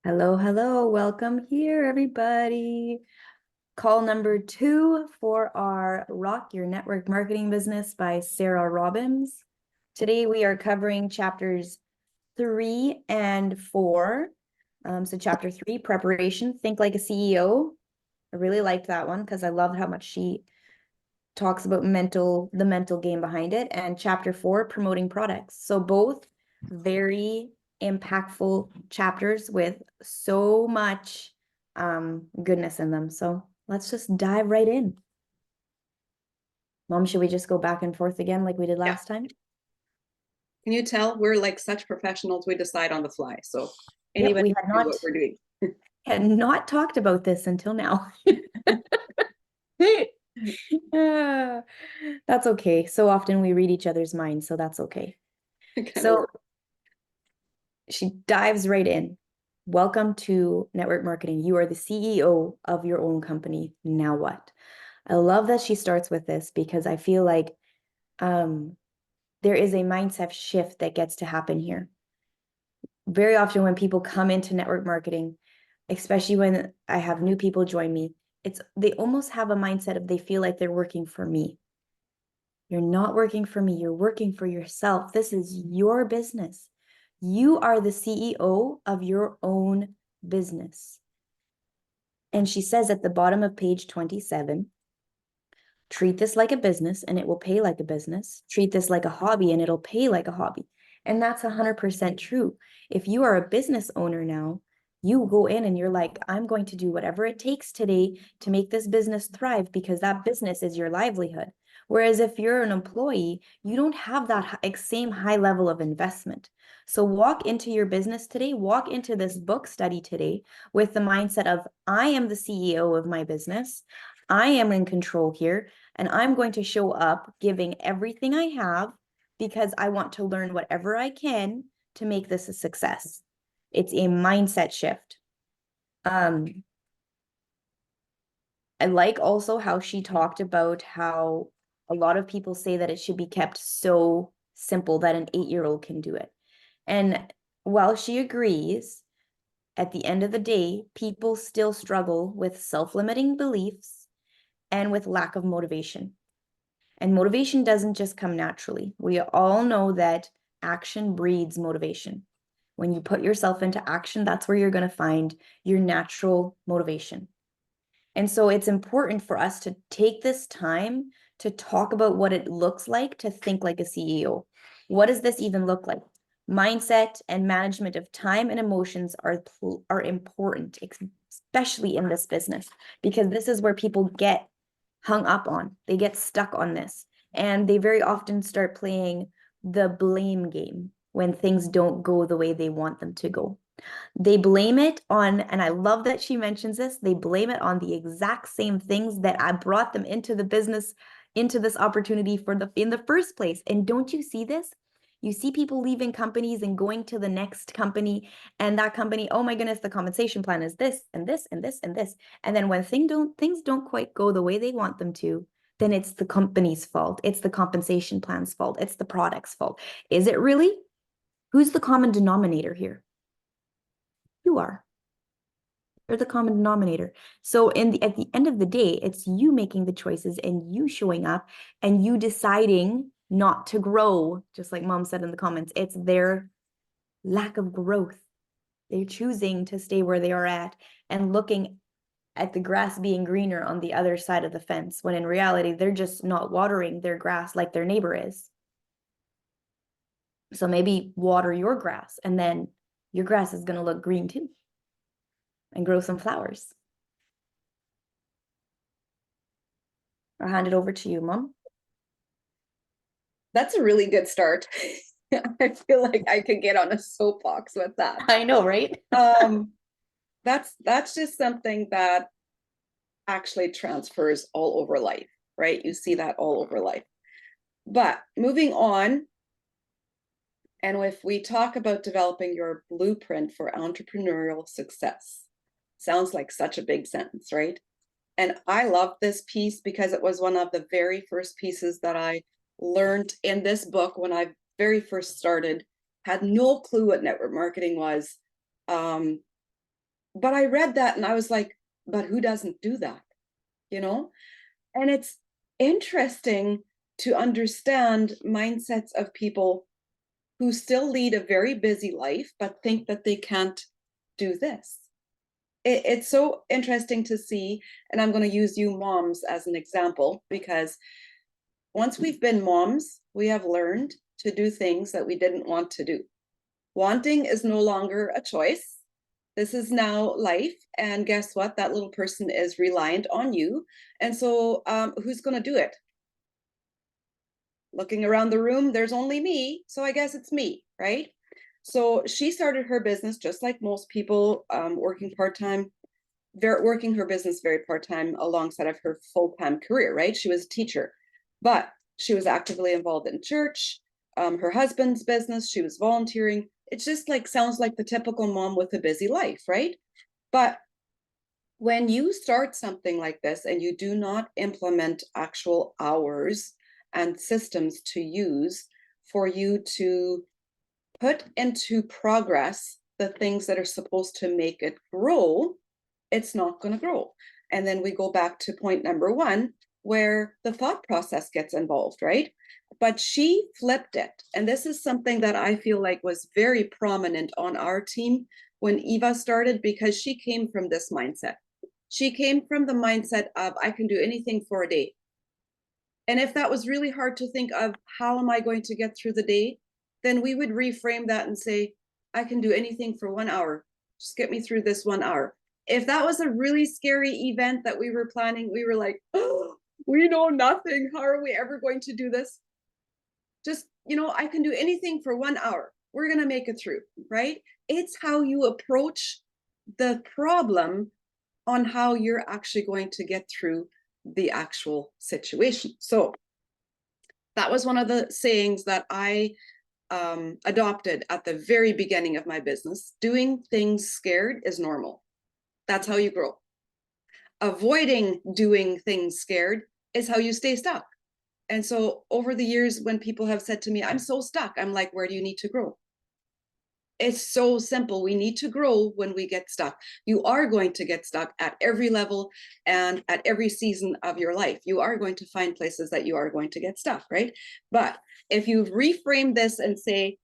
Hello, hello. Welcome here, everybody. Call number 2 for our Rock Your Network Marketing Business by Sarah Robbins. Today we are covering chapters 3 and 4. So chapter 3, preparation, think like a CEO. I really liked that one because I loved how much she talks about the mental game behind it. And chapter 4, promoting products. So both very impactful chapters with so much goodness in them. So let's just dive right in. Mom, should we just go back and forth again like we did last time? Can you tell we're like such professionals? We decide on the fly. So Yep, anybody we can do what we're doing. had not talked about this until now. That's okay. So often we read each other's minds, so that's okay. Kind of So work. she dives right in. Welcome to network marketing. You are the CEO of your own company. Now what? I love that she starts with this because I feel like there is a mindset shift that gets to happen here. Very often when people come into network marketing, especially when I have new people join me, they almost have a mindset of they feel like they're working for me. You're not working for me. You're working for yourself. This is your business. You are the CEO of your own business. And she says at the bottom of page 27, treat this like a business and it will pay like a business. Treat this like a hobby and it'll pay like a hobby. And that's 100% true. If you are a business owner now, you go in and you're like, I'm going to do whatever it takes today to make this business thrive because that business is your livelihood. Whereas if you're an employee, you don't have that same high level of investment. So walk into your business today, walk into this book study today with the mindset of, I am the CEO of my business. I am in control here, and I'm going to show up giving everything I have because I want to learn whatever I can to make this a success. It's a mindset shift. I like also how she talked about how a lot of people say that it should be kept so simple that an 8-year-old can do it. And while she agrees, at the end of the day, people still struggle with self-limiting beliefs and with lack of motivation. And motivation doesn't just come naturally. We all know that action breeds motivation. When you put yourself into action, that's where you're going to find your natural motivation. And so it's important for us to take this time to talk about what it looks like to think like a CEO. What does this even look like? Mindset and management of time and emotions are important, especially in this business, because this is where people get hung up on. They get stuck on this. And they very often start playing the blame game when things don't go the way they want them to go. They blame it on, and I love that she mentions this, they blame it on the exact same things that I brought them into the business, into this opportunity in the first place. And don't you see this? You see people leaving companies and going to the next company, and that company, oh my goodness, the compensation plan is this and this and this and this. And then when things don't quite go the way they want them to, then it's the company's fault. It's the compensation plan's fault. It's the product's fault. Is it really? Who's the common denominator here? You are. You're the common denominator. So at the end of the day, it's you making the choices and you showing up and you deciding not to grow, just like mom said in the comments. It's their lack of growth. They're choosing to stay where they are at and looking at the grass being greener on the other side of the fence, when in reality, they're just not watering their grass like their neighbor is. So maybe water your grass, and then your grass is going to look green too and grow some flowers. I'll hand it over to you, Mom. That's a really good start. I feel like I could get on a soapbox with that. I know, right? That's just something that actually transfers all over life, right? You see that all over life. But moving on, and if we talk about developing your blueprint for entrepreneurial success, sounds like such a big sentence, right? And I love this piece because it was one of the very first pieces that I learned in this book when I very first started, had no clue what network marketing was. But I read that and I was like, but who doesn't do that? You know? And it's interesting to understand mindsets of people who still lead a very busy life, but think that they can't do this. It's so interesting to see. And I'm going to use you moms as an example, because once we've been moms, we have learned to do things that we didn't want to do. Wanting is no longer a choice. This is now life. And guess what? That little person is reliant on you. And so who's going to do it? Looking around the room, there's only me. So I guess it's me, right? So she started her business just like most people, working part-time, working her business very part-time alongside of her full-time career, right? She was a teacher, but she was actively involved in church, her husband's business, she was volunteering. It's just like, sounds like the typical mom with a busy life, right? But when you start something like this and you do not implement actual hours and systems to use for you to put into progress the things that are supposed to make it grow, it's not going to grow. And then we go back to point number one, where the thought process gets involved, right? But she flipped it. And this is something that I feel like was very prominent on our team when Eva started, because she came from this mindset. She came from the mindset of, I can do anything for a day. And if that was really hard to think of, how am I going to get through the day? Then we would reframe that and say, I can do anything for 1 hour. Just get me through this 1 hour. If that was a really scary event that we were planning, we were like, oh, we know nothing. How are we ever going to do this? Just, I can do anything for 1 hour. We're going to make it through, right? It's how you approach the problem on how you're actually going to get through the actual situation. So that was one of the sayings that I adopted at the very beginning of my business. Doing things scared is normal. That's how you grow. Avoiding doing things scared is how you stay stuck. And so over the years, when people have said to me, I'm so stuck, I'm like, where do you need to grow? It's so simple. We need to grow when we get stuck. You are going to get stuck at every level and at every season of your life. You are going to find places that you are going to get stuck, right? But if you reframe this and say,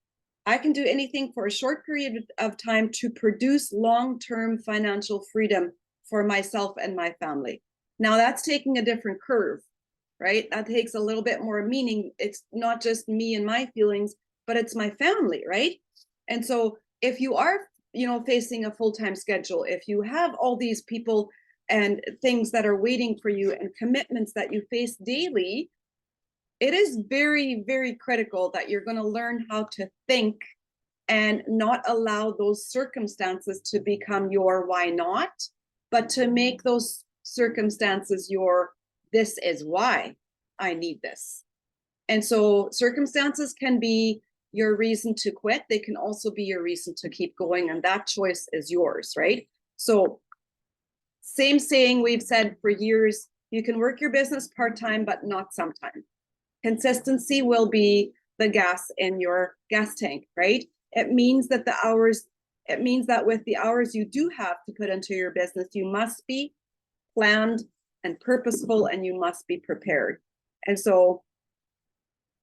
I can do anything for a short period of time to produce long-term financial freedom for myself and my family. Now that's taking a different curve, right? That takes a little bit more meaning. It's not just me and my feelings, but it's my family, right? And so if you are, facing a full-time schedule, if you have all these people and things that are waiting for you and commitments that you face daily, it is very, very critical that you're going to learn how to think and not allow those circumstances to become your why not, but to make those circumstances your this is why I need this. And so circumstances can be your reason to quit. They can also be your reason to keep going. And that choice is yours, right? So same saying we've said for years, you can work your business part-time, but not sometime. Consistency will be the gas in your gas tank, right? It means that with the hours you do have to put into your business, you must be planned and purposeful, and you must be prepared. And so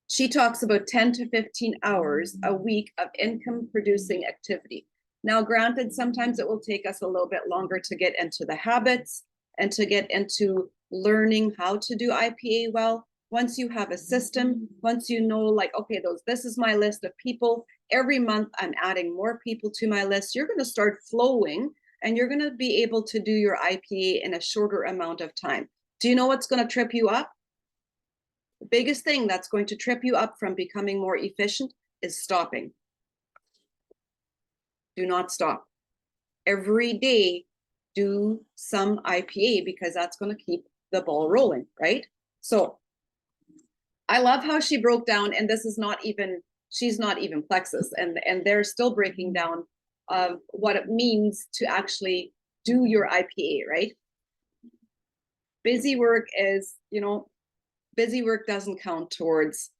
she talks about 10 to 15 hours a week of income producing activity. Now, granted, sometimes it will take us a little bit longer to get into the habits and to get into learning how to do IPA well. Once you have a system, once you know, like, okay, this is my list of people. Every month I'm adding more people to my list. You're going to start flowing and you're going to be able to do your IPA in a shorter amount of time. Do you know what's going to trip you up? The biggest thing that's going to trip you up from becoming more efficient is stopping. Do not stop. Every day, do some IPA, because that's going to keep the ball rolling, right? So I love how she broke down, and this is not even, she's not even Plexus, and they're still breaking down what it means to actually do your IPA, right? Busy work is, busy work doesn't count towards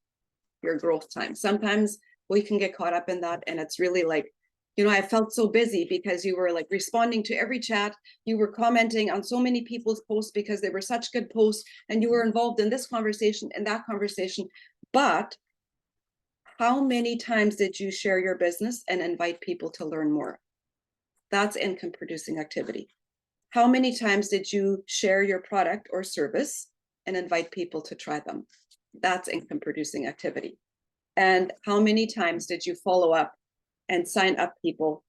your growth time. Sometimes we can get caught up in that, and it's really like You know, I felt so busy because you were like responding to every chat. You were commenting on so many people's posts because they were such good posts, and you were involved in this conversation and that conversation. But how many times did you share your business and invite people to learn more? That's income producing activity. How many times did you share your product or service and invite people to try them? That's income producing activity. And how many times did you follow up and sign up people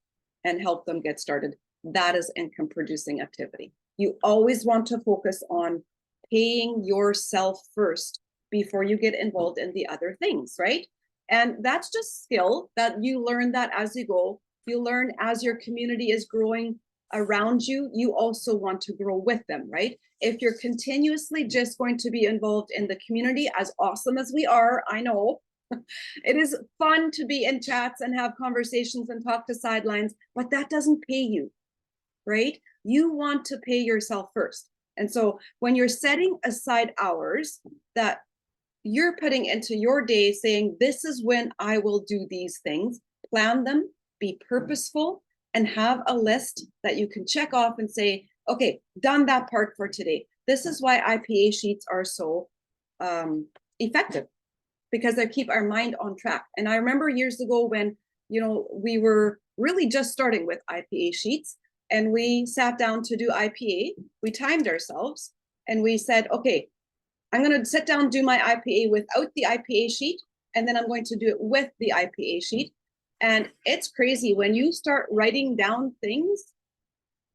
and help them get started? That is income producing activity. You always want to focus on paying yourself first before you get involved in the other things, right? And that's just skill that you learn that as you go. You learn as your community is growing around you, you also want to grow with them, right? If you're continuously just going to be involved in the community, as awesome as we are, I know, it is fun to be in chats and have conversations and talk to sidelines, but that doesn't pay you, right? You want to pay yourself first. And so when you're setting aside hours that you're putting into your day saying, this is when I will do these things, plan them, be purposeful, and have a list that you can check off and say, okay, done that part for today. This is why IPA sheets are so effective, because they keep our mind on track. And I remember years ago when, you know, we were really just starting with IPA sheets and we sat down to do IPA, we timed ourselves and we said, okay, I'm going to sit down, do my IPA without the IPA sheet, and then I'm going to do it with the IPA sheet. And it's crazy when you start writing down things,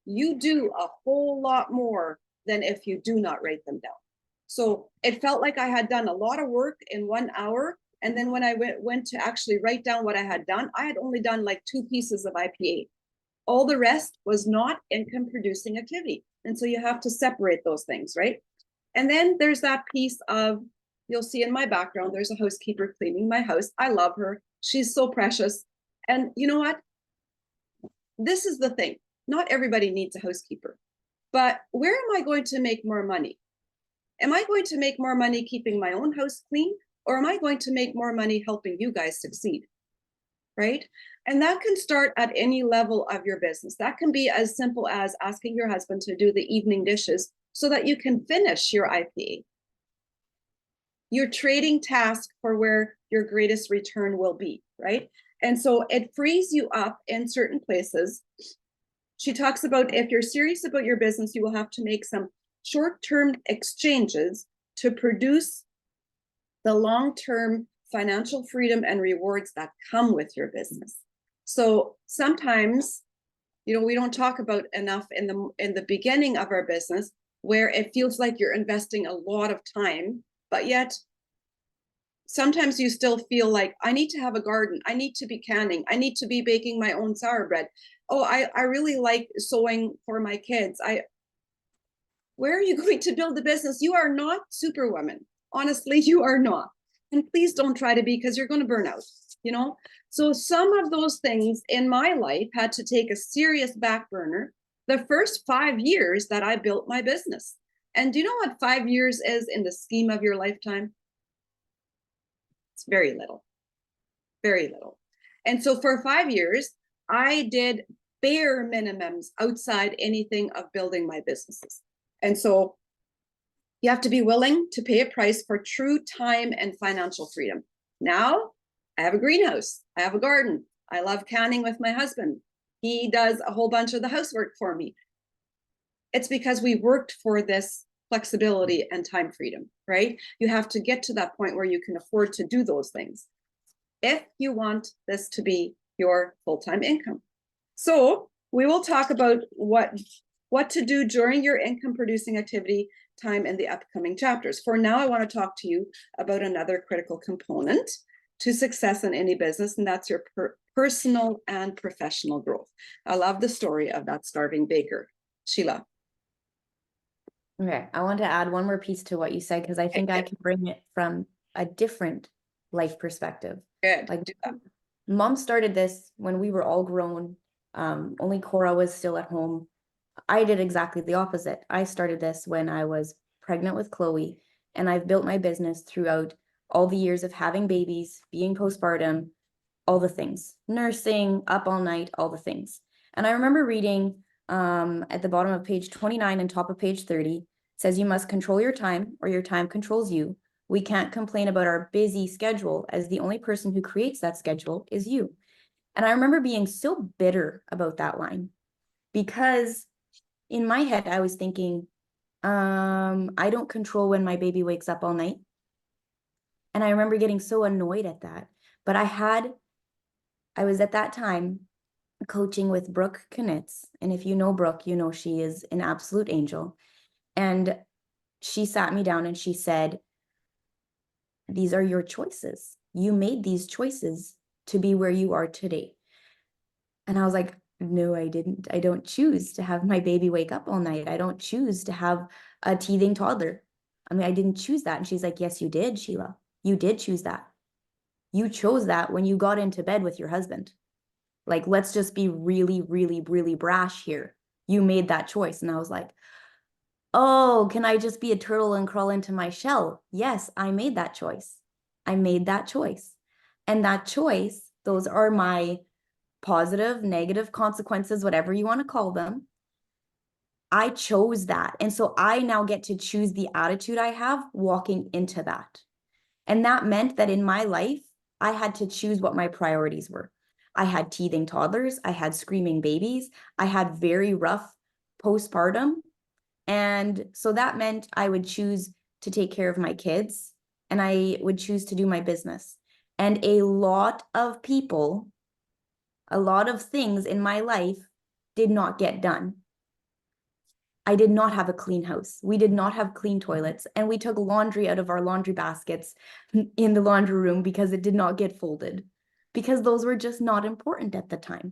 you do a whole lot more than if you do not write them down. So it felt like I had done a lot of work in 1 hour. And then when I went to actually write down what I had done, I had only done like 2 pieces of IPA. All the rest was not income producing activity. And so you have to separate those things, right? And then there's that piece of, you'll see in my background, there's a housekeeper cleaning my house. I love her. She's so precious. And you know what? This is the thing. Not everybody needs a housekeeper. But where am I going to make more money? Am I going to make more money keeping my own house clean? Or am I going to make more money helping you guys succeed? Right? And that can start at any level of your business. That can be as simple as asking your husband to do the evening dishes so that you can finish your IPA. You're trading tasks for where your greatest return will be, right? And so it frees you up in certain places. She talks about if you're serious about your business, you will have to make some short-term exchanges to produce the long-term financial freedom and rewards that come with your business. So sometimes, you know, we don't talk about enough in the beginning of our business where it feels like you're investing a lot of time, but yet sometimes you still feel like, I need to have a garden, I need to be canning, I need to be baking my own sour bread. Oh, I really like sewing for my kids. Where are you going to build a business? You are not Superwoman. Honestly, you are not. And please don't try to be, because you're going to burn out, you know? So some of those things in my life had to take a serious back burner the first 5 years that I built my business. And do you know what 5 years is in the scheme of your lifetime? It's very little, very little. And so for 5 years, I did bare minimums outside anything of building my businesses. And so you have to be willing to pay a price for true time and financial freedom. Now, I have a greenhouse, I have a garden, I love canning with my husband. He does a whole bunch of the housework for me. It's because we worked for this flexibility and time freedom, right? You have to get to that point where you can afford to do those things if you want this to be your full-time income. So we will talk about what to do during your income producing activity time in the upcoming chapters. For now, I want to talk to you about another critical component to success in any business, and that's your personal and professional growth. I love the story of that starving baker. Sheila. Okay, I want to add one more piece to what you said, because I think I can bring it from a different life perspective. Good. Like, Mom started this when we were all grown. Only Cora was still at home. I did exactly the opposite. I started this when I was pregnant with Chloe, and I've built my business throughout all the years of having babies, being postpartum, all the things, nursing, up all night, all the things. And I remember reading at the bottom of page 29 and top of page 30, says you must control your time or your time controls you. We can't complain about our busy schedule as the only person who creates that schedule is you. And I remember being so bitter about that line because in my head, I was thinking, I don't control when my baby wakes up all night. And I remember getting so annoyed at that. But I was at that time coaching with Brooke Knitz. And if you know Brooke, you know she is an absolute angel. And she sat me down and she said, these are your choices. You made these choices to be where you are today. And I was like, no, I didn't. I don't choose to have my baby wake up all night. I don't choose to have a teething toddler. I mean, I didn't choose that. And she's like, yes, you did, Sheila. You did choose that. You chose that when you got into bed with your husband. Like, let's just be really, really, really brash here. You made that choice. And I was like, oh, can I just be a turtle and crawl into my shell? Yes, I made that choice. I made that choice. And that choice, those are my positive, negative consequences, whatever you want to call them. I chose that. And so I now get to choose the attitude I have walking into that. And that meant that in my life, I had to choose what my priorities were. I had teething toddlers, I had screaming babies, I had very rough postpartum. And so that meant I would choose to take care of my kids and I would choose to do my business. And a lot of people, a lot of things in my life did not get done. I did not have a clean house. We did not have clean toilets. And we took laundry out of our laundry baskets in the laundry room because it did not get folded, because those were just not important at the time.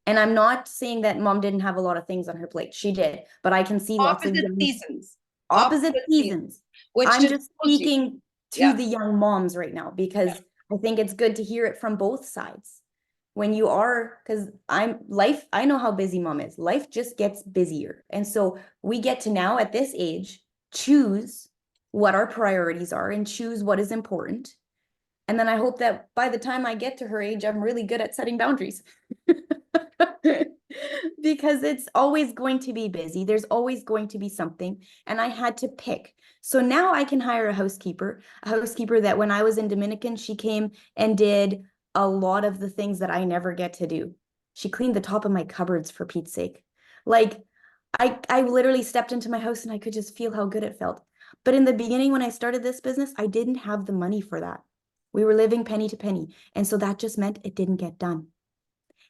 And I'm not saying that mom didn't have a lot of things on her plate. She did, but I can see lots of Opposite young seasons. opposite Opposite seasons. seasons. Which I'm just just shows you. speaking to Yeah. the young moms right now Yeah. because I think it's good to hear it from both sides. When you are, because I know how busy mom is. Life just gets busier. And so we get to now at this age choose what our priorities are and choose what is important. And then I hope that by the time I get to her age, I'm really good at setting boundaries. Because it's always going to be busy. There's always going to be something. And I had to pick. So now I can hire a housekeeper that when I was in Dominican, she came and did a lot of the things that I never get to do. She cleaned the top of my cupboards for Pete's sake. Like I literally stepped into my house and I could just feel how good it felt. But in the beginning, when I started this business, I didn't have the money for that. We were living penny to penny. And so that just meant it didn't get done.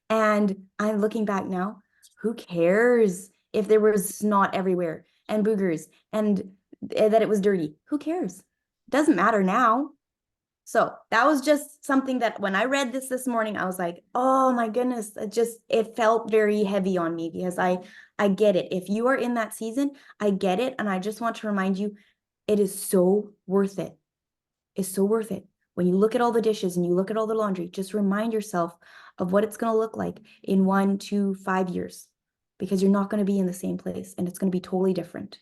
And I'm looking back now, who cares if there was snot everywhere and boogers and that it was dirty? Who cares? Doesn't matter now. So that was just something that when I read this morning, I was like, oh my goodness, it felt very heavy on me because I get it. If you are in that season, I get it. And I just want to remind you, it is so worth it. It's so worth it. When you look at all the dishes and you look at all the laundry, just remind yourself of what it's going to look like in 1 to 5 years, because you're not going to be in the same place and it's going to be totally different.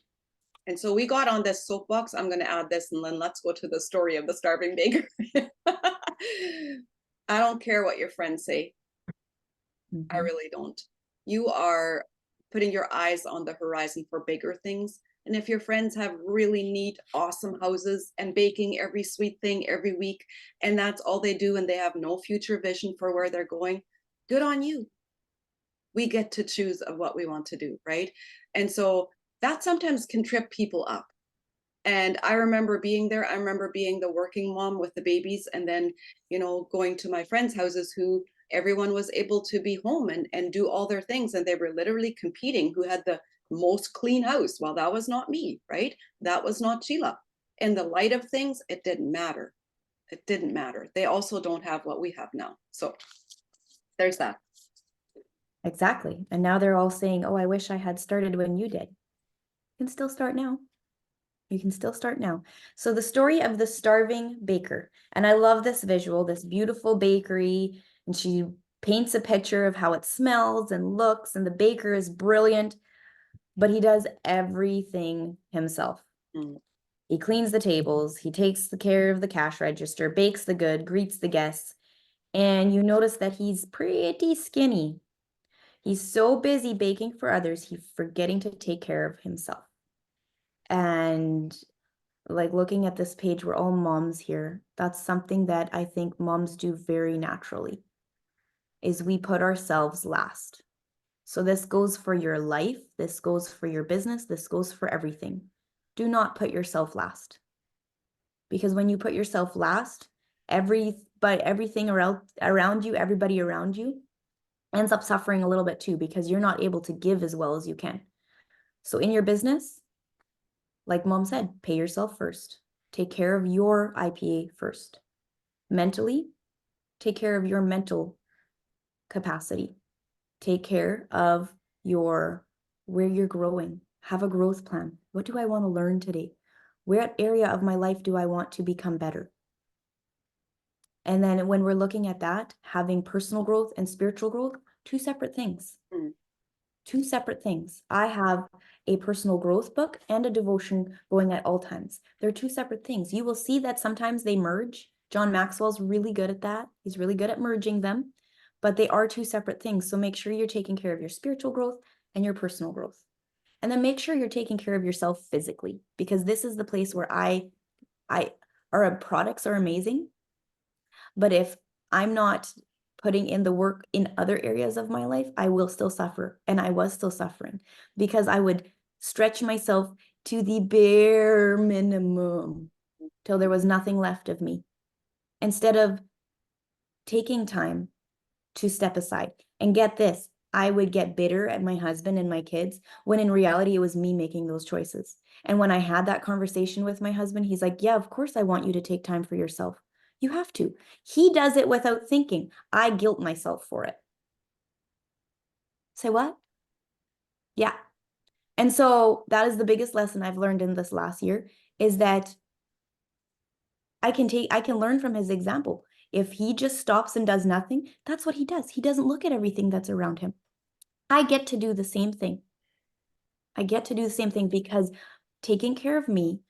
And so we got on this soapbox. I'm going to add this and then let's go to the story of the starving baker. I don't care what your friends say. I really don't. You are putting your eyes on the horizon for bigger things. And if your friends have really neat, awesome houses and baking every sweet thing every week, and that's all they do, and they have no future vision for where they're going, good on you. We get to choose of what we want to do, right? And so that sometimes can trip people up. And I remember being there. I remember being the working mom with the babies and then, going to my friends' houses who everyone was able to be home and do all their things. And they were literally competing who had the most clean house. Well, that was not me, right? That was not Sheila. In the light of things, it didn't matter. It didn't matter. They also don't have what we have now. So there's that. Exactly. And now they're all saying, oh, I wish I had started when you did. You can still start now. You can still start now. So the story of the starving baker. And I love this visual, this beautiful bakery. And she paints a picture of how it smells and looks. And the baker is brilliant, but he does everything himself. Mm. He cleans the tables. He takes the care of the cash register, bakes the good, greets the guests. and you notice that he's pretty skinny. He's so busy baking for others, he's forgetting to take care of himself. And like looking at this page, we're all moms here. That's something that I think moms do very naturally, is we put ourselves last. So this goes for your life, this goes for your business, this goes for everything. Do not put yourself last. Because when you put yourself last, everything around you, everybody around you ends up suffering a little bit too, because you're not able to give as well as you can. So in your business, like mom said, pay yourself first. Take care of your IPA first. Mentally, take care of your mental capacity. Take care of where you're growing. Have a growth plan. What do I want to learn today? What area of my life do I want to become better? And then when we're looking at that, having personal growth and spiritual growth, two separate things. Mm. Two separate things. I have a personal growth book and a devotion going at all times. They're two separate things. You will see that sometimes they merge. John Maxwell's really good at that. He's really good at merging them, but they are two separate things. So make sure you're taking care of your spiritual growth and your personal growth. And then make sure you're taking care of yourself physically, because this is the place where our products are amazing. But if I'm not putting in the work in other areas of my life, I will still suffer. And I was still suffering because I would stretch myself to the bare minimum till there was nothing left of me, instead of taking time to step aside. And get this, I would get bitter at my husband and my kids when in reality it was me making those choices. And when I had that conversation with my husband, he's like, yeah, of course I want you to take time for yourself. You have to. He does it without thinking. I guilt myself for it. Say what? Yeah. And so that is the biggest lesson I've learned in this last year, is that I can learn from his example. If he just stops and does nothing, that's what he does. He doesn't look at everything that's around him. I get to do the same thing. I get to do the same thing because taking care of me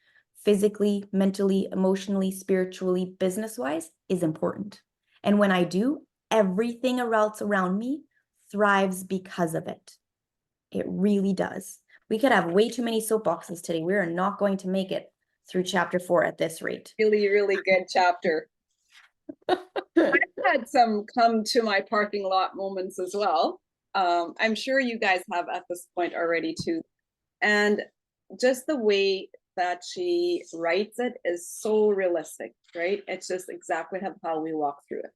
physically, mentally, emotionally, spiritually, business-wise is important. And when I do, everything else around me thrives because of it. It really does. We could have way too many soapboxes today. We are not going to make it through chapter 4 at this rate. Really, really good chapter. Had some come to my parking lot moments as well. I'm sure you guys have at this point already too. And just the way that she writes it is so realistic, right? It's just exactly how we walk through it.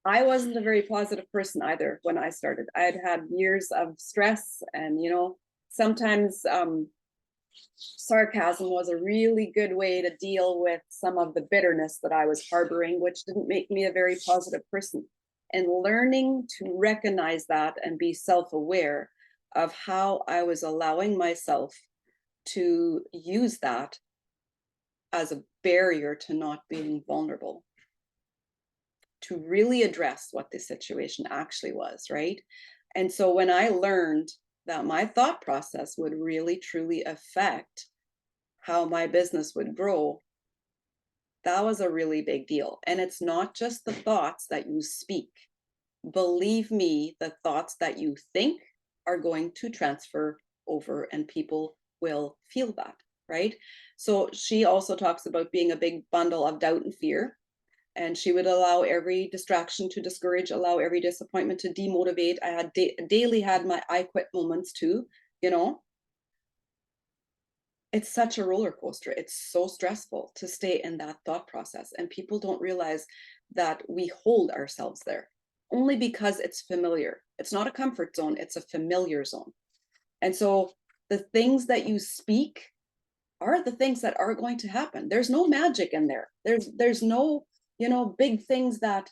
I wasn't a very positive person either when I started. I had had years of stress, and sometimes sarcasm was a really good way to deal with some of the bitterness that I was harboring, which didn't make me a very positive person. And learning to recognize that and be self-aware of how I was allowing myself to use that as a barrier to not being vulnerable, to really address what the situation actually was, right? And so when I learned that my thought process would really truly affect how my business would grow, that was a really big deal. And it's not just the thoughts that you speak. Believe me, the thoughts that you think are going to transfer over, and people will feel that, right? So she also talks about being a big bundle of doubt and fear. And she would allow every distraction to discourage, allow every disappointment to demotivate. I had daily had my I quit moments too, you know. It's such a roller coaster. It's so stressful to stay in that thought process. And people don't realize that we hold ourselves there only because it's familiar. It's not a comfort zone, it's a familiar zone. And so the things that you speak are the things that are going to happen. There's no magic in there. There's no, big things that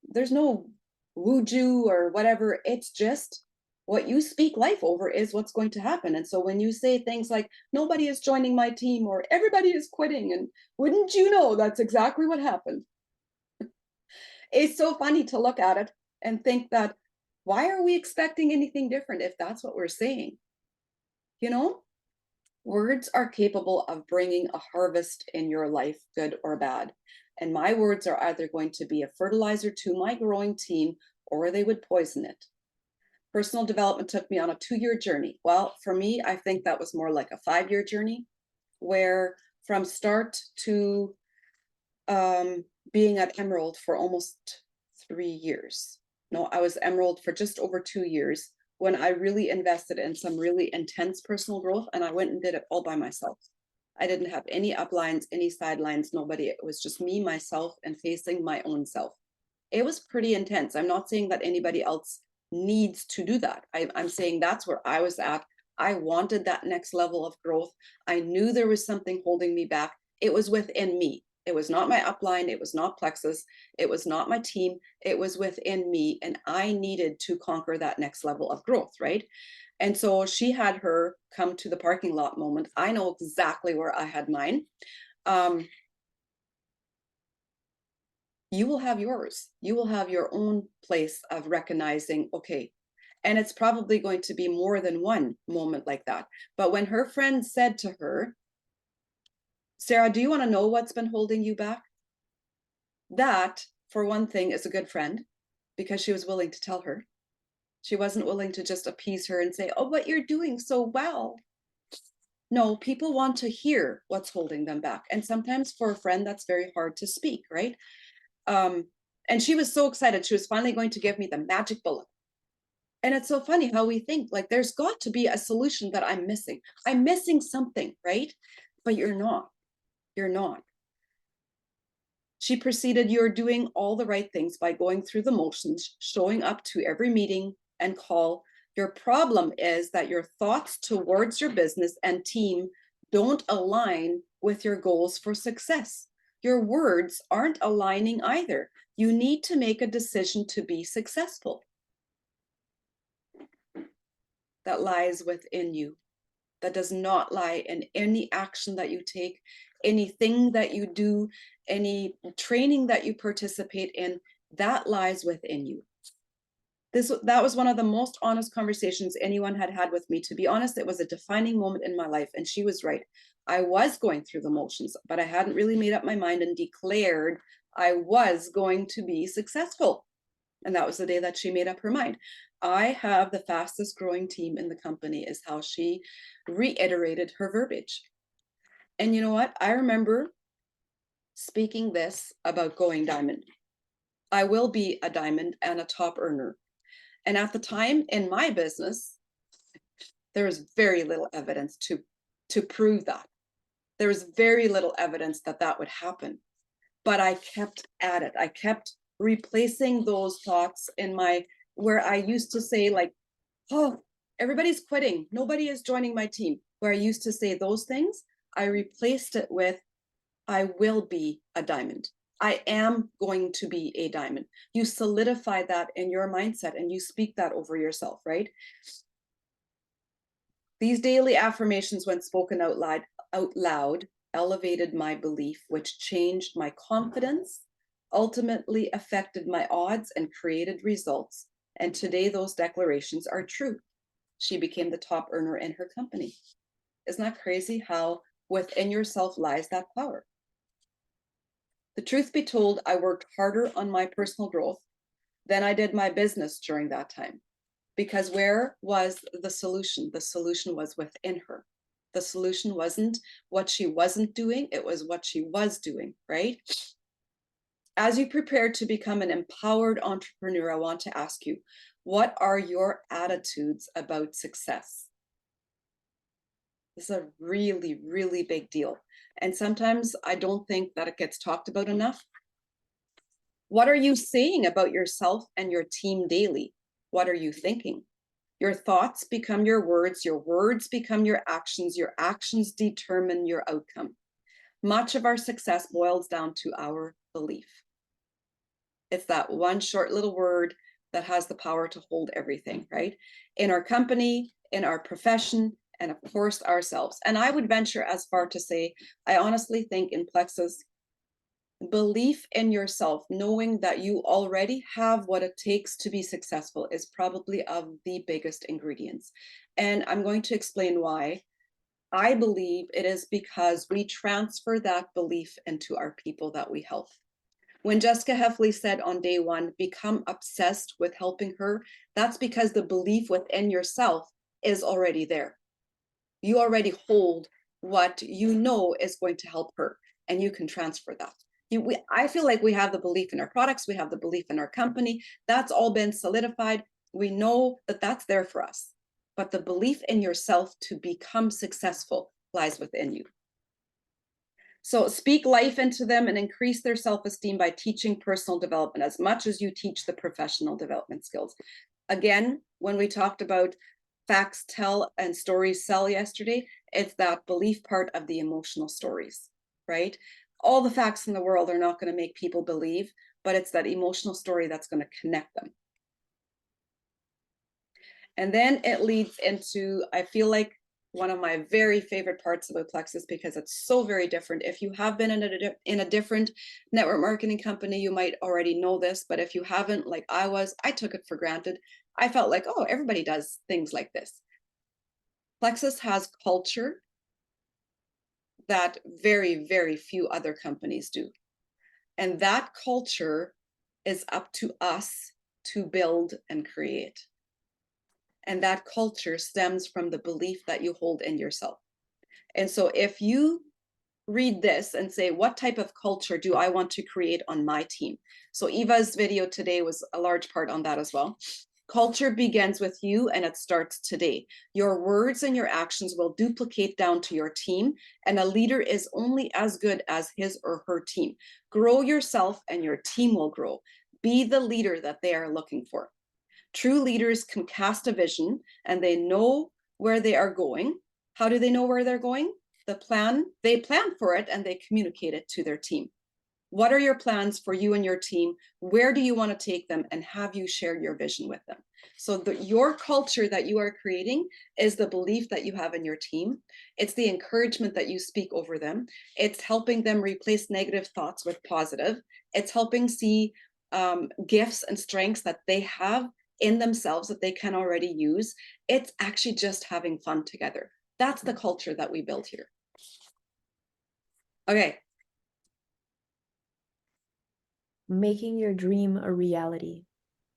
there's no wuju or whatever. It's just what you speak life over is what's going to happen. And so when you say things like nobody is joining my team or everybody is quitting, and wouldn't you know that's exactly what happened, it's so funny to look at it and think that, why are we expecting anything different if that's what we're saying, you know? Words are capable of bringing a harvest in your life, good or bad. And my words are either going to be a fertilizer to my growing team or they would poison it. Personal development took me on a 2-year journey. Well, for me, I think that was more like a 5-year journey, where from start to being at Emerald for almost 3 years. No, I was Emerald for just over 2 years when I really invested in some really intense personal growth, and I went and did it all by myself. I didn't have any uplines, any sidelines, nobody. It was just me, myself, and facing my own self. It was pretty intense. I'm not saying that anybody else needs to do that. I'm saying that's where I was at. I wanted that next level of growth. I knew there was something holding me back. It was within me. It was not my upline. It was not Plexus. It was not my team. It was within me. And I needed to conquer that next level of growth, right? And so she had her come to the parking lot moment. I know exactly where I had mine. You will have yours. You will have your own place of recognizing, okay, and it's probably going to be more than one moment like that. But when her friend said to her, Sarah, do you want to know what's been holding you back? That, for one thing, is a good friend because she was willing to tell her. She wasn't willing to just appease her and say, oh, but you're doing so well. No, people want to hear what's holding them back. And sometimes for a friend, that's very hard to speak, right? And she was so excited. She was finally going to give me the magic bullet. And it's so funny how we think like there's got to be a solution that I'm missing. I'm missing something, right? But you're not. You're not. She proceeded, you're doing all the right things by going through the motions, showing up to every meeting and call. Your problem is that your thoughts towards your business and team don't align with your goals for success. Your words aren't aligning either. You need to make a decision to be successful. That lies within you. That does not lie in any action that you take, anything that you do, any training that you participate in. That lies within you. That was one of the most honest conversations anyone had had with me. To be honest, it was a defining moment in my life, and she was right. I was going through the motions, but I hadn't really made up my mind and declared I was going to be successful. And that was the day that she made up her mind. I have the fastest growing team in the company, is how she reiterated her verbiage. And you know what? I remember speaking this about going diamond. I will be a diamond and a top earner. And at the time in my business, there was very little evidence to prove that. There was very little evidence that that would happen. But I kept at it. I kept replacing those thoughts in my, where I used to say like, oh, everybody's quitting. Nobody is joining my team. Where I used to say those things, I replaced it with, I will be a diamond. I am going to be a diamond. You solidify that in your mindset and you speak that over yourself, right? These daily affirmations, when spoken out loud, elevated my belief, which changed my confidence, ultimately affected my odds and created results. And today those declarations are true. She became the top earner in her company. Isn't that crazy how within yourself lies that power? The truth be told, I worked harder on my personal growth than I did my business during that time. Because where was the solution? The solution was within her. The solution wasn't what she wasn't doing, it was what she was doing, right? As you prepare to become an empowered entrepreneur, I want to ask you, what are your attitudes about success? This is a really, really big deal. And sometimes I don't think that it gets talked about enough. What are you saying about yourself and your team daily? What are you thinking? Your thoughts become your words become your actions determine your outcome. Much of our success boils down to our belief. It's that one short little word that has the power to hold everything, right? In our company, in our profession, and of course ourselves. And I would venture as far to say, I honestly think in Plexus, belief in yourself, knowing that you already have what it takes to be successful, is probably of the biggest ingredients. And I'm going to explain why. I believe it is because we transfer that belief into our people that we help. When Jessica Heffley said on day one, become obsessed with helping her, that's because the belief within yourself is already there. You already hold what you know is going to help her, and you can transfer that. I feel like we have the belief in our products, we have the belief in our company. That's all been solidified. We know that that's there for us. But the belief in yourself to become successful lies within you. So speak life into them and increase their self-esteem by teaching personal development as much as you teach the professional development skills. Again, when we talked about facts tell and stories sell yesterday, it's that belief part of the emotional stories, right? All the facts in the world are not going to make people believe, but it's that emotional story that's going to connect them. And then it leads into, I feel like, one of my very favorite parts about Plexus, because it's so very different. If you have been in a different network marketing company, you might already know this, but if you haven't, like I was, I took it for granted. I felt like, oh, everybody does things like this. Plexus has culture that very, very few other companies do. And that culture is up to us to build and create. And that culture stems from the belief that you hold in yourself. And so if you read this and say, what type of culture do I want to create on my team? So Eva's video today was a large part on that as well. Culture begins with you and it starts today. Your words and your actions will duplicate down to your team, and a leader is only as good as his or her team. Grow yourself and your team will grow. Be the leader that they are looking for. True leaders can cast a vision and they know where they are going. How do they know where they're going? They plan for it and they communicate it to their team. What are your plans for you and your team? Where do you want to take them? And have you shared your vision with them? So your culture that you are creating is the belief that you have in your team. It's the encouragement that you speak over them. It's helping them replace negative thoughts with positive. It's helping see gifts and strengths that they have in themselves that they can already use. It's actually just having fun together. That's the culture that we build here. Okay. Making your dream a reality.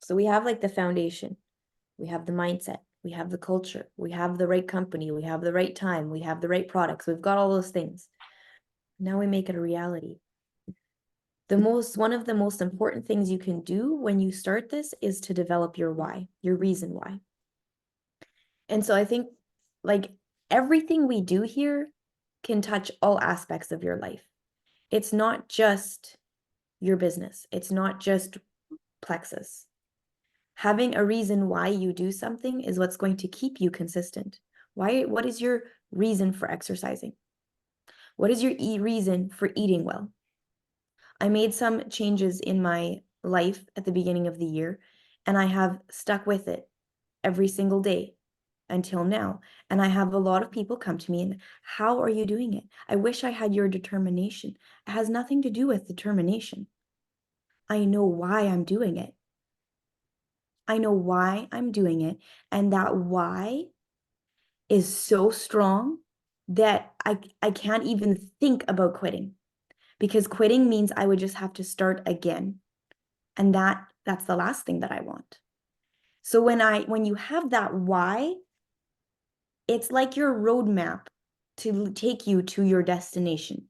So we have like the foundation, we have the mindset, we have the culture, we have the right company, we have the right time, we have the right products, we've got all those things. Now we make it a reality. One of the most important things you can do when you start this is to develop your why, your reason why. And so I think like everything we do here can touch all aspects of your life. It's not just your business. It's not just Plexus. Having a reason why you do something is what's going to keep you consistent. What is your reason for exercising? What is your reason for eating well? I made some changes in my life at the beginning of the year, and I have stuck with it every single day until now. And I have a lot of people come to me and, how are you doing it? I wish I had your determination. It has nothing to do with determination. I know why I'm doing it. I know why I'm doing it. And that why is so strong that I can't even think about quitting, because quitting means I would just have to start again. And that's the last thing that I want. So when you have that why, it's like your roadmap to take you to your destination.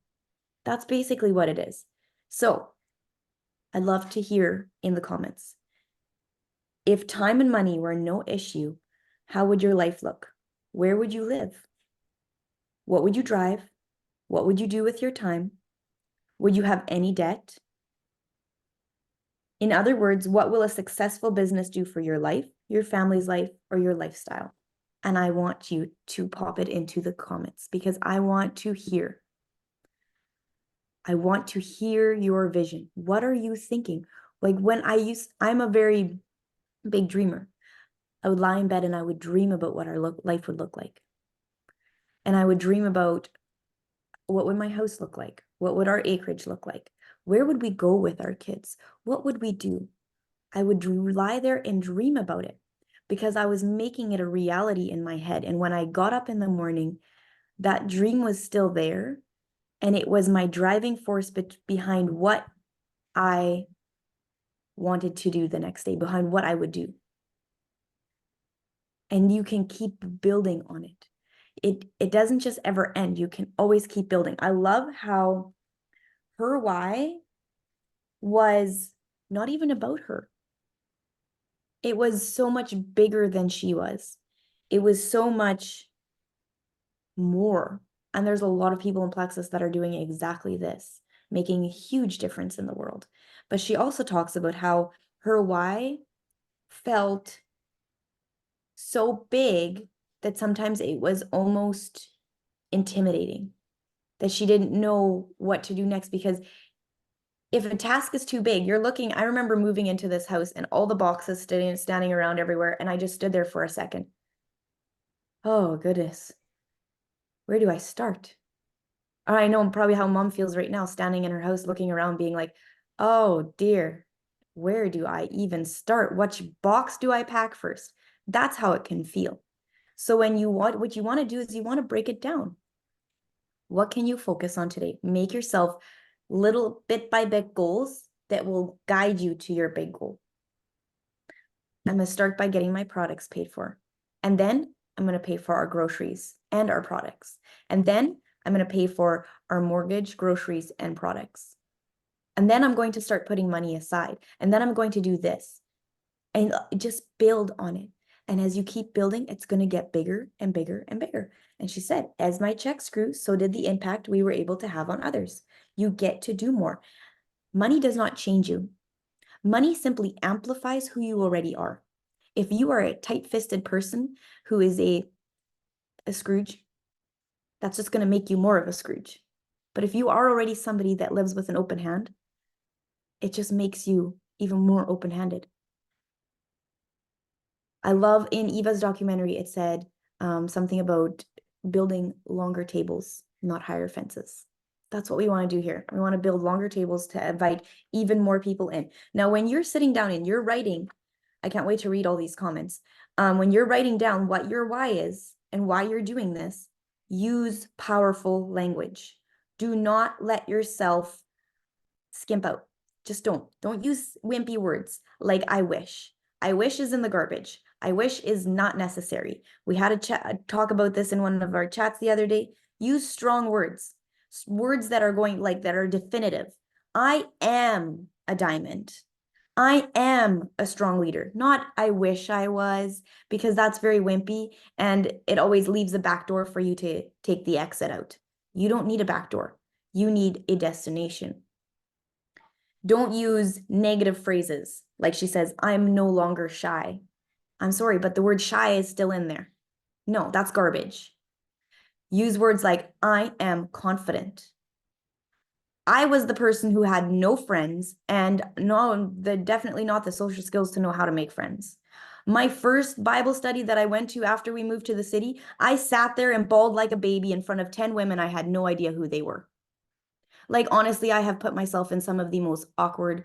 That's basically what it is. So I'd love to hear in the comments, if time and money were no issue, how would your life look? Where would you live? What would you drive? What would you do with your time? Would you have any debt? In other words, what will a successful business do for your life, your family's life, or your lifestyle? And I want you to pop it into the comments because I want to hear. I want to hear your vision. What are you thinking? Like I'm a very big dreamer. I would lie in bed and I would dream about what our life would look like. And I would dream about, what would my house look like? What would our acreage look like? Where would we go with our kids? What would we do? I would lie there and dream about it because I was making it a reality in my head. And when I got up in the morning, that dream was still there. And it was my driving force behind what I wanted to do the next day, behind what I would do. And you can keep building on it. It doesn't just ever end. You can always keep building. I love how her why was not even about her. It was so much bigger than she was. It was so much more. And there's a lot of people in Plexus that are doing exactly this, making a huge difference in the world. But she also talks about how her why felt so big that sometimes it was almost intimidating, that she didn't know what to do next. Because if a task is too big, you're looking, I remember moving into this house and all the boxes standing around everywhere. And I just stood there for a second. Oh, goodness. Where do I start? I know probably how mom feels right now, standing in her house, looking around, being like, oh dear, where do I even start? Which box do I pack first? That's how it can feel. So when you want, what you want to do is you want to break it down. What can you focus on today? Make yourself little bit by bit goals that will guide you to your big goal. I'm going to start by getting my products paid for. And then I'm going to pay for our groceries and our products. And then I'm going to pay for our mortgage, groceries, and products. And then I'm going to start putting money aside. And then I'm going to do this. And just build on it. And as you keep building, it's going to get bigger and bigger and bigger. And she said, as my checks grew, so did the impact we were able to have on others. You get to do more. Money does not change you. Money simply amplifies who you already are. If you are a tight-fisted person who is a Scrooge, that's just going to make you more of a Scrooge. But if you are already somebody that lives with an open hand, it just makes you even more open-handed. I love in Eva's documentary, it said something about building longer tables, not higher fences. That's what we want to do here. We want to build longer tables to invite even more people in. Now, when you're sitting down and you're writing, I can't wait to read all these comments. When you're writing down what your why is and why you're doing this, use powerful language. Do not let yourself skimp out. Just don't use wimpy words like I wish. I wish is in the garbage. I wish is not necessary. We had a talk about this in one of our chats the other day. Use strong words, words that are going like that are definitive. I am a diamond. I am a strong leader, not I wish I was, because that's very wimpy and it always leaves a back door for you to take the exit out. You don't need a back door. You need a destination. Don't use negative phrases. Like she says, I'm no longer shy. I'm sorry, but the word shy is still in there. No, that's garbage. Use words like, I am confident. I was the person who had no friends and definitely not the social skills to know how to make friends. My first Bible study that I went to after we moved to the city, I sat there and bawled like a baby in front of 10 women. I had no idea who they were. Like, honestly, I have put myself in some of the most awkward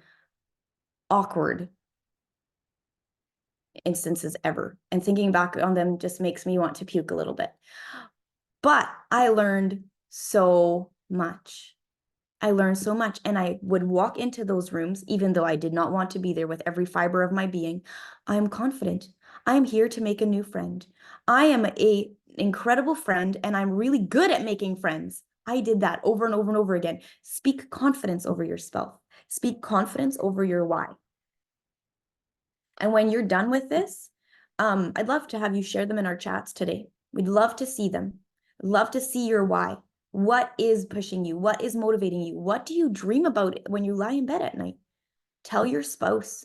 instances ever. And thinking back on them just makes me want to puke a little bit. But I learned so much. I learned so much. And I would walk into those rooms, even though I did not want to be there with every fiber of my being. I am confident. I am here to make a new friend. I am a incredible friend, and I'm really good at making friends. I did that over and over and over again. Speak confidence over yourself. Speak confidence over your why. And when you're done with this, I'd love to have you share them in our chats today. We'd love to see them. Love to see your why. What is pushing you? What is motivating you? What do you dream about when you lie in bed at night? Tell your spouse.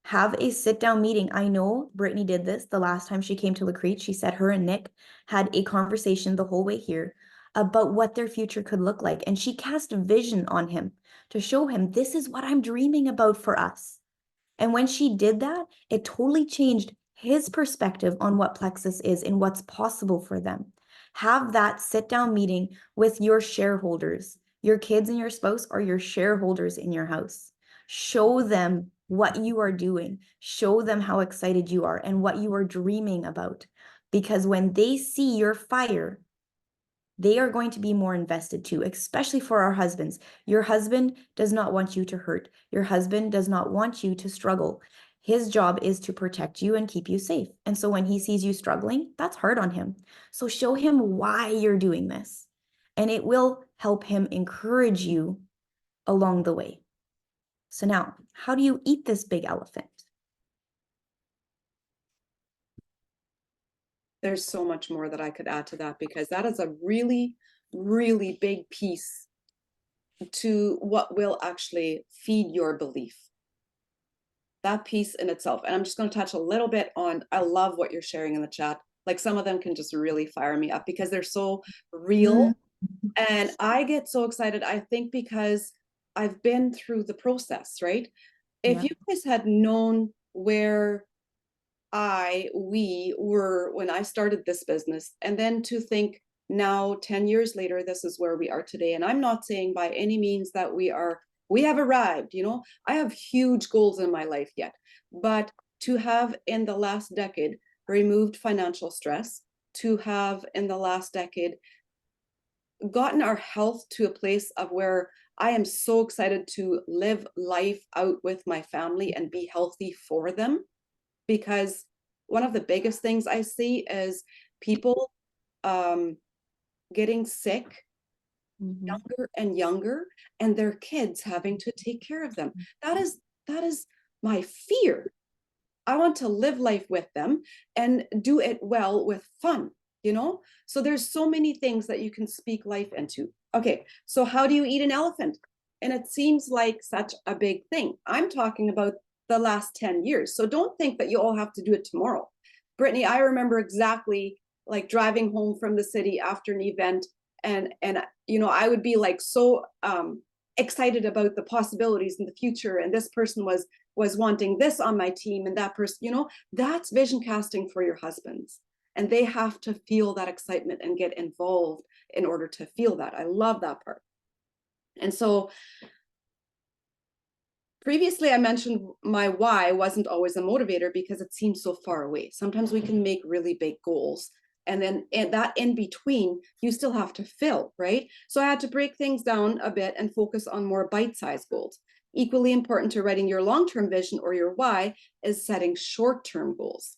Have a sit-down meeting. I know Brittany did this the last time she came to Lacrete. She said her and Nick had a conversation the whole way here about what their future could look like. And she cast a vision on him to show him, this is what I'm dreaming about for us. And when she did that, it totally changed his perspective on what Plexus is and what's possible for them. Have that sit down meeting with your shareholders. Your kids and your spouse are your shareholders in your house. Show them what you are doing. Show them how excited you are and what you are dreaming about. Because when they see your fire, they are going to be more invested too, especially for our husbands. Your husband does not want you to hurt. Your husband does not want you to struggle. His job is to protect you and keep you safe. And so when he sees you struggling, that's hard on him. So show him why you're doing this, and it will help him encourage you along the way. So now, how do you eat this big elephant? There's so much more that I could add to that, because that is a really, really big piece to what will actually feed your belief. That piece in itself. And I'm just going to touch a little bit on, I love what you're sharing in the chat. Like some of them can just really fire me up because they're so real. And I get so excited, I think, because I've been through the process, right? If Yeah. you guys had known where we were when I started this business, and then to think now 10 years later, this is where we are today. And I'm not saying by any means that we have arrived, I have huge goals in my life yet, but to have in the last decade removed financial stress, to have in the last decade gotten our health to a place of where I am so excited to live life out with my family and be healthy for them. Because one of the biggest things I see is people getting sick younger and younger, and their kids having to take care of them. That is my fear. I want to live life with them and do it well with fun. So there's so many things that you can speak life into. Okay, so how do you eat an elephant? And it seems like such a big thing. I'm talking about the last 10 years. So don't think that you all have to do it tomorrow. Brittany, I remember exactly like driving home from the city after an event, and I would be like so excited about the possibilities in the future, and this person was wanting this on my team, and that person, that's vision casting for your husbands. And they have to feel that excitement and get involved in order to feel that. I love that part. And so previously I mentioned my why wasn't always a motivator because it seems so far away. Sometimes we can make really big goals, and then that in between you still have to fill, right? So I had to break things down a bit and focus on more bite-sized goals. Equally important to writing your long-term vision or your why is setting short-term goals.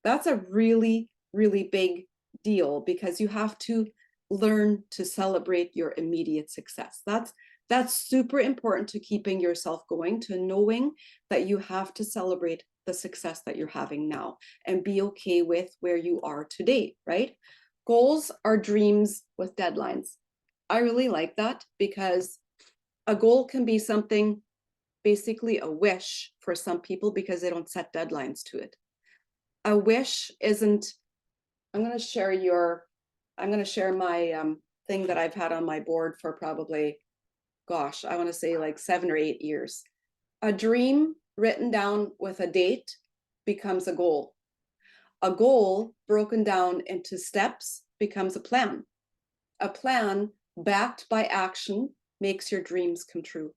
That's a really, really big deal, because you have to learn to celebrate your immediate success. That's super important to keeping yourself going, to knowing that you have to celebrate the success that you're having now and be okay with where you are today, right? Goals are dreams with deadlines. I really like that, because a goal can be something, basically a wish for some people, because they don't set deadlines to it. A wish isn't, I'm going to share my thing that I've had on my board for probably, gosh, I want to say like 7 or 8 years. A dream written down with a date becomes a goal. A goal broken down into steps becomes a plan. A plan backed by action makes your dreams come true.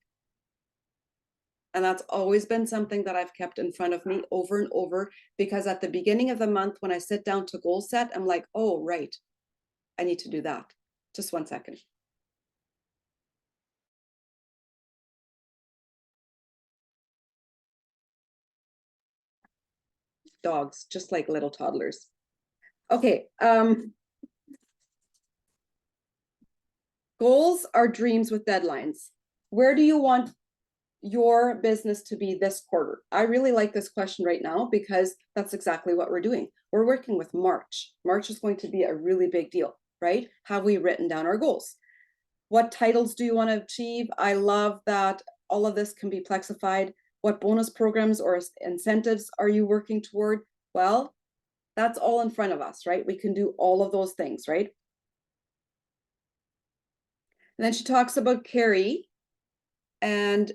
And that's always been something that I've kept in front of me over and over, because at the beginning of the month, when I sit down to goal set, I'm like, oh, right, I need to do that. Just 1 second. Dogs, just like little toddlers. Okay. Goals are dreams with deadlines. Where do you want your business to be this quarter? I really like this question right now, because that's exactly what we're doing. We're working with March. March is going to be a really big deal, right? Have we written down our goals? What titles do you want to achieve? I love that all of this can be plexified. What bonus programs or incentives are you working toward? Well, that's all in front of us, right? We can do all of those things, right? And then she talks about Carrie, and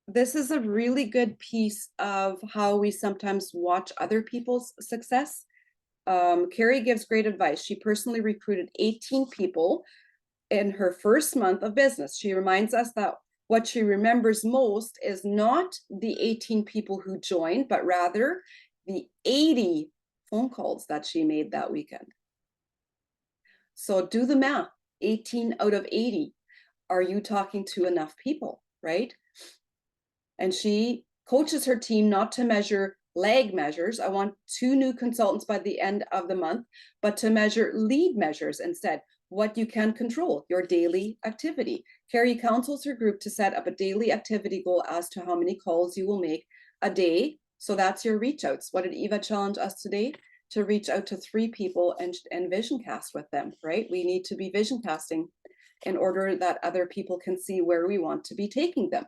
this is a really good piece of how we sometimes watch other people's success. Carrie gives great advice. She personally recruited 18 people in her first month of business. She reminds us that what she remembers most is not the 18 people who joined, but rather the 80 phone calls that she made that weekend. So do the math. 18 out of 80. Are you talking to enough people, right? And she coaches her team not to measure lag measures. I want 2 new consultants by the end of the month, but to measure lead measures instead. What you can control, your daily activity. Carrie counsels her group to set up a daily activity goal as to how many calls you will make a day. So that's your reach outs. What did Eva challenge us today? To reach out to 3 people and vision cast with them, right? We need to be vision casting in order that other people can see where we want to be taking them.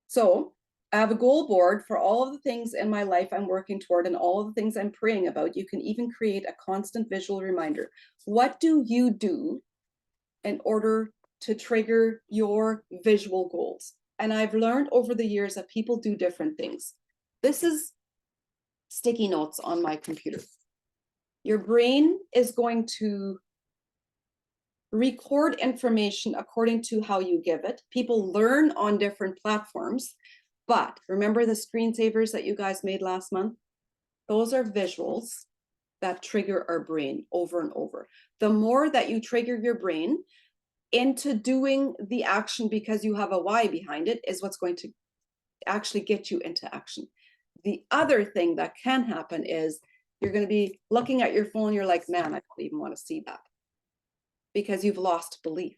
So I have a goal board for all of the things in my life I'm working toward and all of the things I'm praying about. You can even create a constant visual reminder. What do you do in order to trigger your visual goals? And I've learned over the years that people do different things. This is sticky notes on my computer. Your brain is going to record information according to how you give it. People learn on different platforms, but remember the screensavers that you guys made last month? Those are visuals that trigger our brain over and over. The more that you trigger your brain into doing the action because you have a why behind it is what's going to actually get you into action. The other thing that can happen is you're going to be looking at your phone, you're like, man, I don't even want to see that. Because you've lost belief,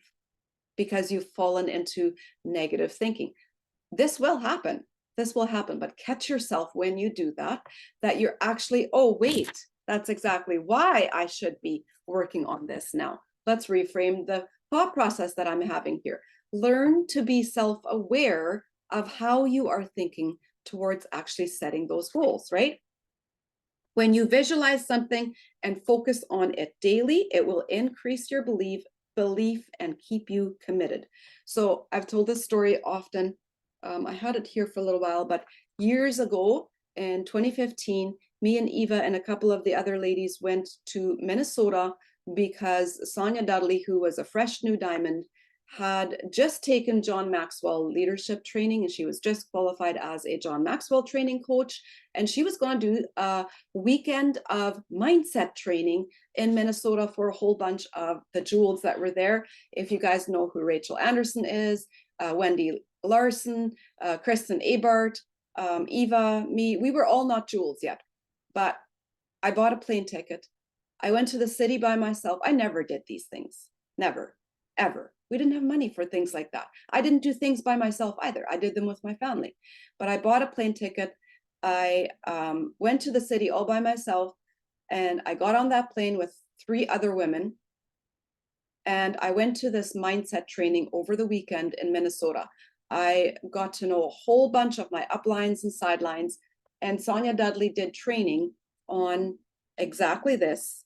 because you've fallen into negative thinking. This will happen. This will happen, but catch yourself when you do that, that you're actually, oh, wait, that's exactly why I should be working on this now. Let's reframe the thought process that I'm having here. Learn to be self-aware of how you are thinking towards actually setting those goals, right? When you visualize something and focus on it daily, it will increase your belief and keep you committed. So I've told this story often. I had it here for a little while, but years ago in 2015, me and Eva and a couple of the other ladies went to Minnesota because Sonia Dudley, who was a fresh new diamond, had just taken John Maxwell leadership training, and she was just qualified as a John Maxwell training coach. And she was going to do a weekend of mindset training in Minnesota for a whole bunch of the jewels that were there. If you guys know who Rachel Anderson is, Wendy Larson, Kristen Abart, Eva, me, we were all not jewels yet, but I bought a plane ticket. I went to the city by myself. I never did these things, never, ever. We didn't have money for things like that. I didn't do things by myself either. I did them with my family, but I bought a plane ticket. I went to the city all by myself, and I got on that plane with 3 other women. And I went to this mindset training over the weekend in Minnesota. I got to know a whole bunch of my uplines and sidelines. And Sonia Dudley did training on exactly this.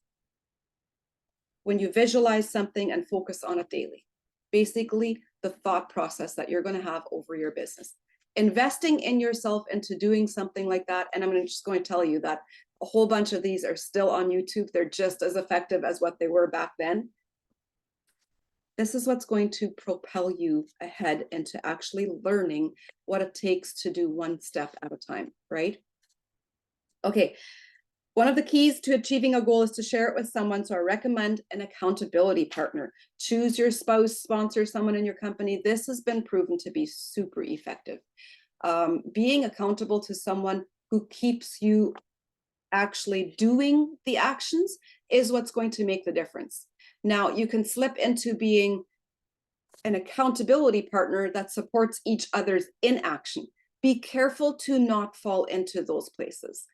When you visualize something and focus on it daily, basically the thought process that you're going to have over your business. Investing in yourself into doing something like that. And I'm just going to tell you that a whole bunch of these are still on YouTube. They're just as effective as what they were back then. This is what's going to propel you ahead into actually learning what it takes to do one step at a time, right? Okay. One of the keys to achieving a goal is to share it with someone. So I recommend an accountability partner. Choose your spouse, sponsor, someone in your company. This has been proven to be super effective. Being accountable to someone who keeps you actually doing the actions is what's going to make the difference. Now, you can slip into being an accountability partner that supports each other's inaction. Be careful to not fall into those places.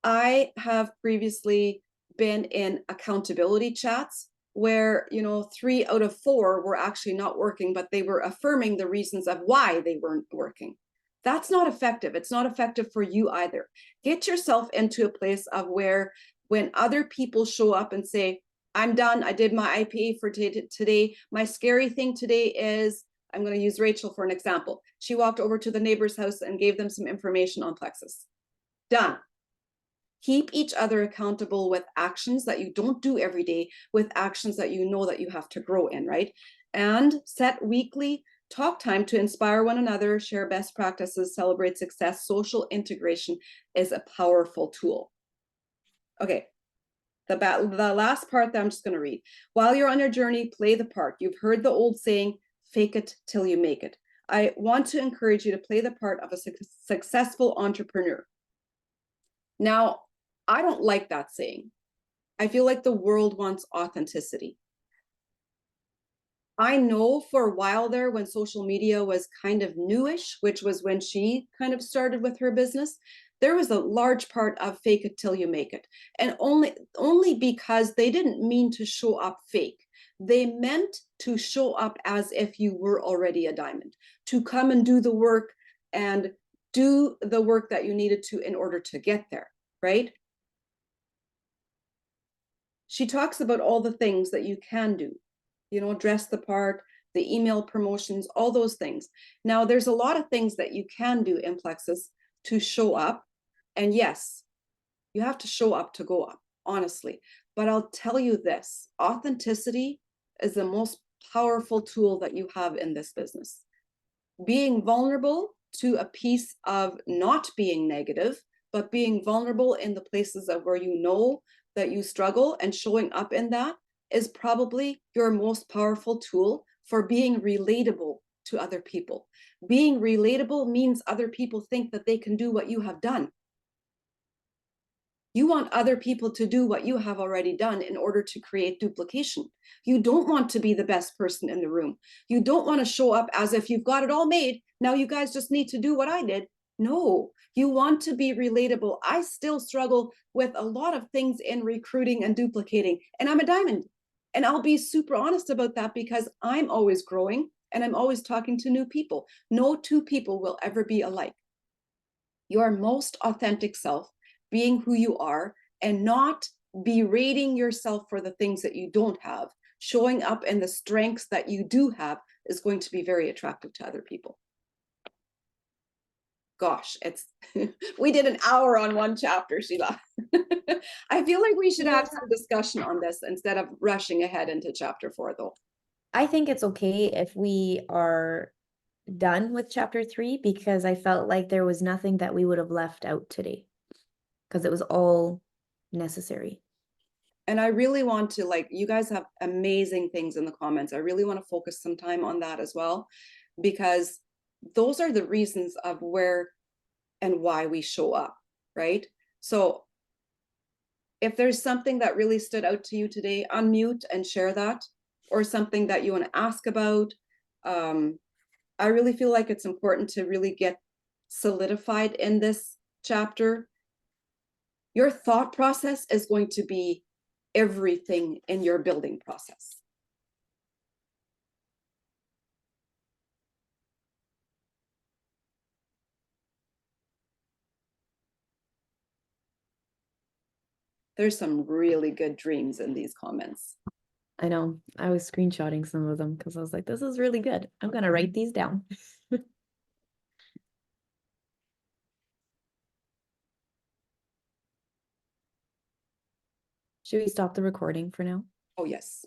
I have previously been in accountability chats where, 3 out of 4 were actually not working, but they were affirming the reasons of why they weren't working. That's not effective. It's not effective for you either. Get yourself into a place of where when other people show up and say, I'm done, I did my IPA for today. My scary thing today is, I'm going to use Rachel for an example. She walked over to the neighbor's house and gave them some information on plexus. Done. Keep each other accountable with actions that you don't do every day, with actions that you know that you have to grow in, right? And set weekly talk time to inspire one another, share best practices, celebrate success. Social integration is a powerful tool. Okay. The last part that I'm just going to read. While you're on your journey, play the part. You've heard the old saying, fake it till you make it. I want to encourage you to play the part of a successful entrepreneur. Now, I don't like that saying. I feel like the world wants authenticity. I know for a while there, when social media was kind of newish, which was when she kind of started with her business, there was a large part of fake it till you make it. And only because they didn't mean to show up fake. They meant to show up as if you were already a diamond, to come and do the work and do the work that you needed to in order to get there, right? She talks about all the things that you can do, dress the part, the email promotions, all those things. Now, there's a lot of things that you can do in Plexus to show up. And yes, you have to show up to go up, honestly. But I'll tell you this, authenticity is the most powerful tool that you have in this business. Being vulnerable to a piece of not being negative, but being vulnerable in the places of where you know that you struggle and showing up in that is probably your most powerful tool for being relatable to other people. Being relatable means other people think that they can do what you have done. You want other people to do what you have already done in order to create duplication. You don't want to be the best person in the room. You don't want to show up as if you've got it all made. Now you guys just need to do what I did. No, you want to be relatable. I still struggle with a lot of things in recruiting and duplicating, and I'm a diamond. And I'll be super honest about that because I'm always growing and I'm always talking to new people. No two people will ever be alike. Your most authentic self, being who you are, and not berating yourself for the things that you don't have, showing up in the strengths that you do have is going to be very attractive to other people. Gosh, it's we did an hour on one chapter, Sheila. I feel like we should have some discussion on this instead of rushing ahead into chapter 4, though. I think it's okay if we are done with chapter 3 because I felt like there was nothing that we would have left out today because it was all necessary. And I really want to, like, you guys have amazing things in the comments. I really want to focus some time on that as well, because those are the reasons of where and why we show up, right? So if there's something that really stood out to you today, unmute and share that, or something that you want to ask about. I really feel like it's important to really get solidified in this chapter. Your thought process is going to be everything in your building process. There's some really good dreams in these comments. I know. I was screenshotting some of them because I was like, this is really good. I'm going to write these down. Should we stop the recording for now? Oh, yes.